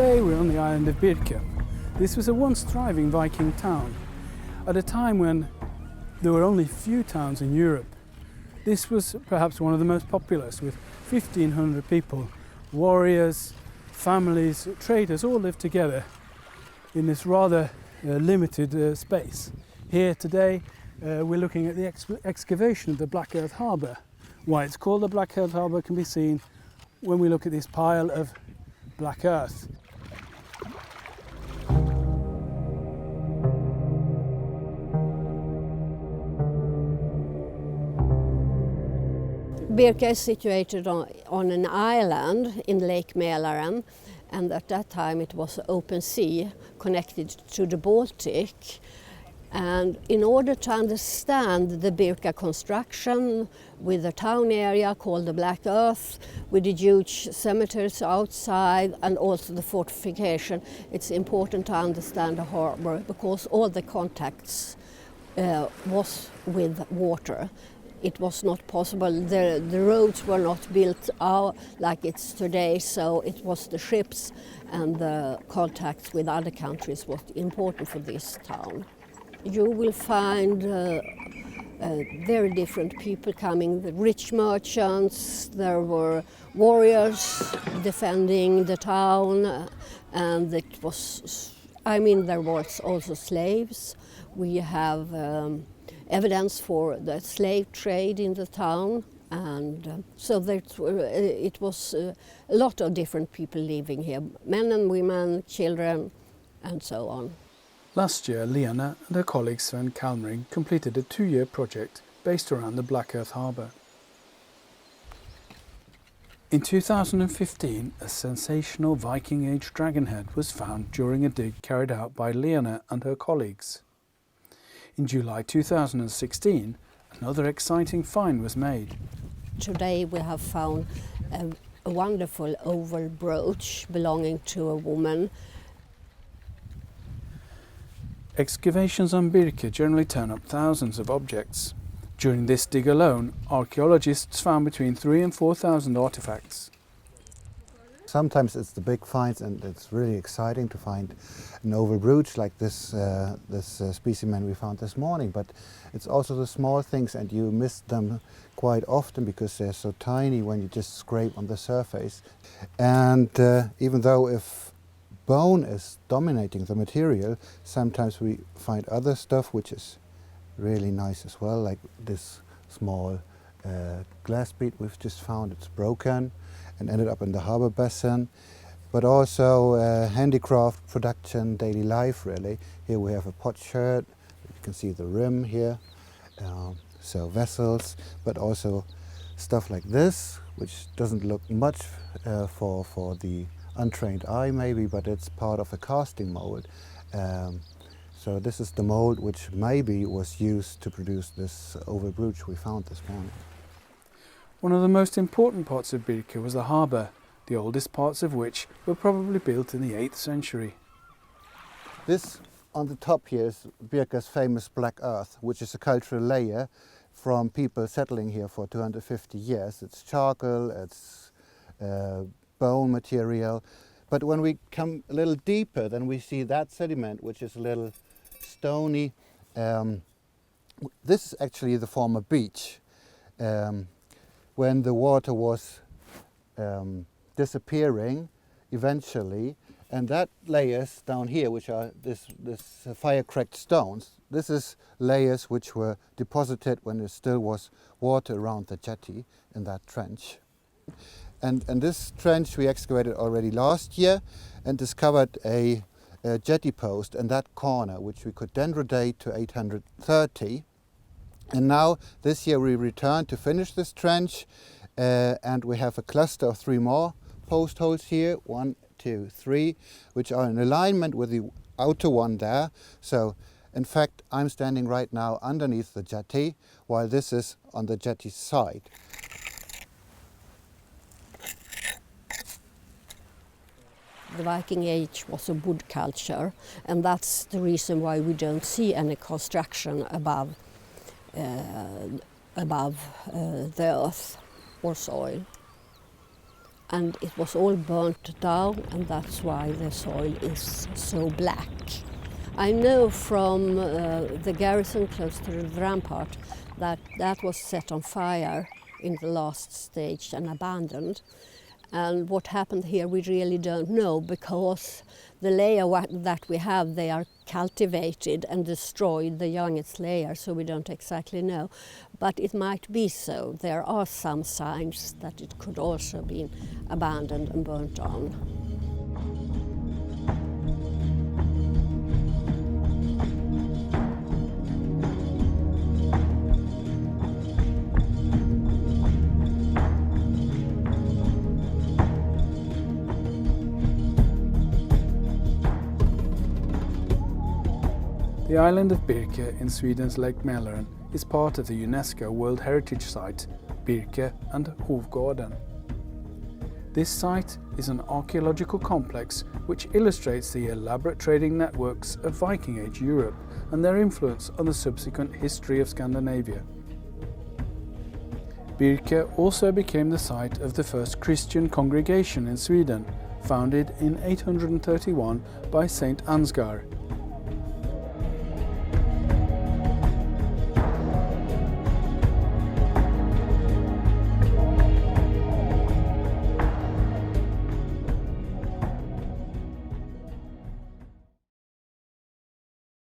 Today we're on the island of Birka. This was a once thriving Viking town, at a time when there were only few towns in Europe. This was perhaps one of the most populous, with 1,500 people, warriors, families, traders, all lived together in this rather limited space. Here today we're looking at the excavation of the Black Earth Harbour. Why it's called the Black Earth Harbour can be seen when we look at this pile of black earth. Birka is situated on an island in Lake Mälaren, and at that time it was open sea connected to the Baltic. And in order to understand the Birka construction with a town area called the Black Earth, with the huge cemeteries outside and also the fortification, it's important to understand the harbour because all the contacts was with water. It was not possible, the roads were not built out like it's today, so it was the ships and the contacts with other countries was important for this town. You will find very different people coming, the rich merchants, there were warriors defending the town, and there was also slaves. We have evidence for the slave trade in the town, and so it was a lot of different people living here, men and women, children, and so on. Last year, Lena and her colleague Sven Kalmering completed a 2-year project based around the Black Earth Harbour. In 2015, a sensational Viking Age dragonhead was found during a dig carried out by Lena and her colleagues. In July 2016, another exciting find was made. Today we have found a wonderful oval brooch belonging to a woman. Excavations on Birka generally turn up thousands of objects. During this dig alone, archaeologists found between 3,000 and 4,000 artefacts. Sometimes it's the big finds, and it's really exciting to find an oval brooch like this specimen we found this morning. But it's also the small things, and you miss them quite often because they're so tiny when you just scrape on the surface. And even though if bone is dominating the material, sometimes we find other stuff which is really nice as well, like this small glass bead we've just found. It's broken and ended up in the harbour basin, but also handicraft, production, daily life really. Here we have a potsherd, you can see the rim here, so vessels, but also stuff like this, which doesn't look much for the untrained eye maybe, but it's part of a casting mold. So this is the mold which maybe was used to produce this oval brooch we found this morning. One of the most important parts of Birka was the harbour, the oldest parts of which were probably built in the 8th century. This on the top here is Birka's famous Black Earth, which is a cultural layer from people settling here for 250 years. It's charcoal, it's bone material, but when we come a little deeper, then we see that sediment, which is a little stony. This is actually the former beach. When the water was disappearing eventually, and that layers down here, which are this fire-cracked stones, this is layers which were deposited when there still was water around the jetty in that trench. And this trench we excavated already last year and discovered a jetty post in that corner, which we could then date to 830. And now this year we returned to finish this trench, and we have a cluster of 3 more post holes here, 1, 2, 3, which are in alignment with the outer one there. So in fact I'm standing right now underneath the jetty, while this is on the jetty side. The Viking Age was a wood culture, and that's the reason why we don't see any construction above the earth or soil. and it was all burnt down, and that's why the soil is so black. I know from the garrison close to the rampart that was set on fire in the last stage and abandoned. And what happened here we really don't know, because the layer that we have, they are cultivated and destroyed, the youngest layer, so we don't exactly know. But it might be so. There are some signs that it could also be abandoned and burnt on. The island of Birka in Sweden's Lake Mälaren is part of the UNESCO World Heritage Site, Birka and Hovgården. This site is an archaeological complex which illustrates the elaborate trading networks of Viking Age Europe and their influence on the subsequent history of Scandinavia. Birka also became the site of the first Christian congregation in Sweden, founded in 831 by Saint Ansgar,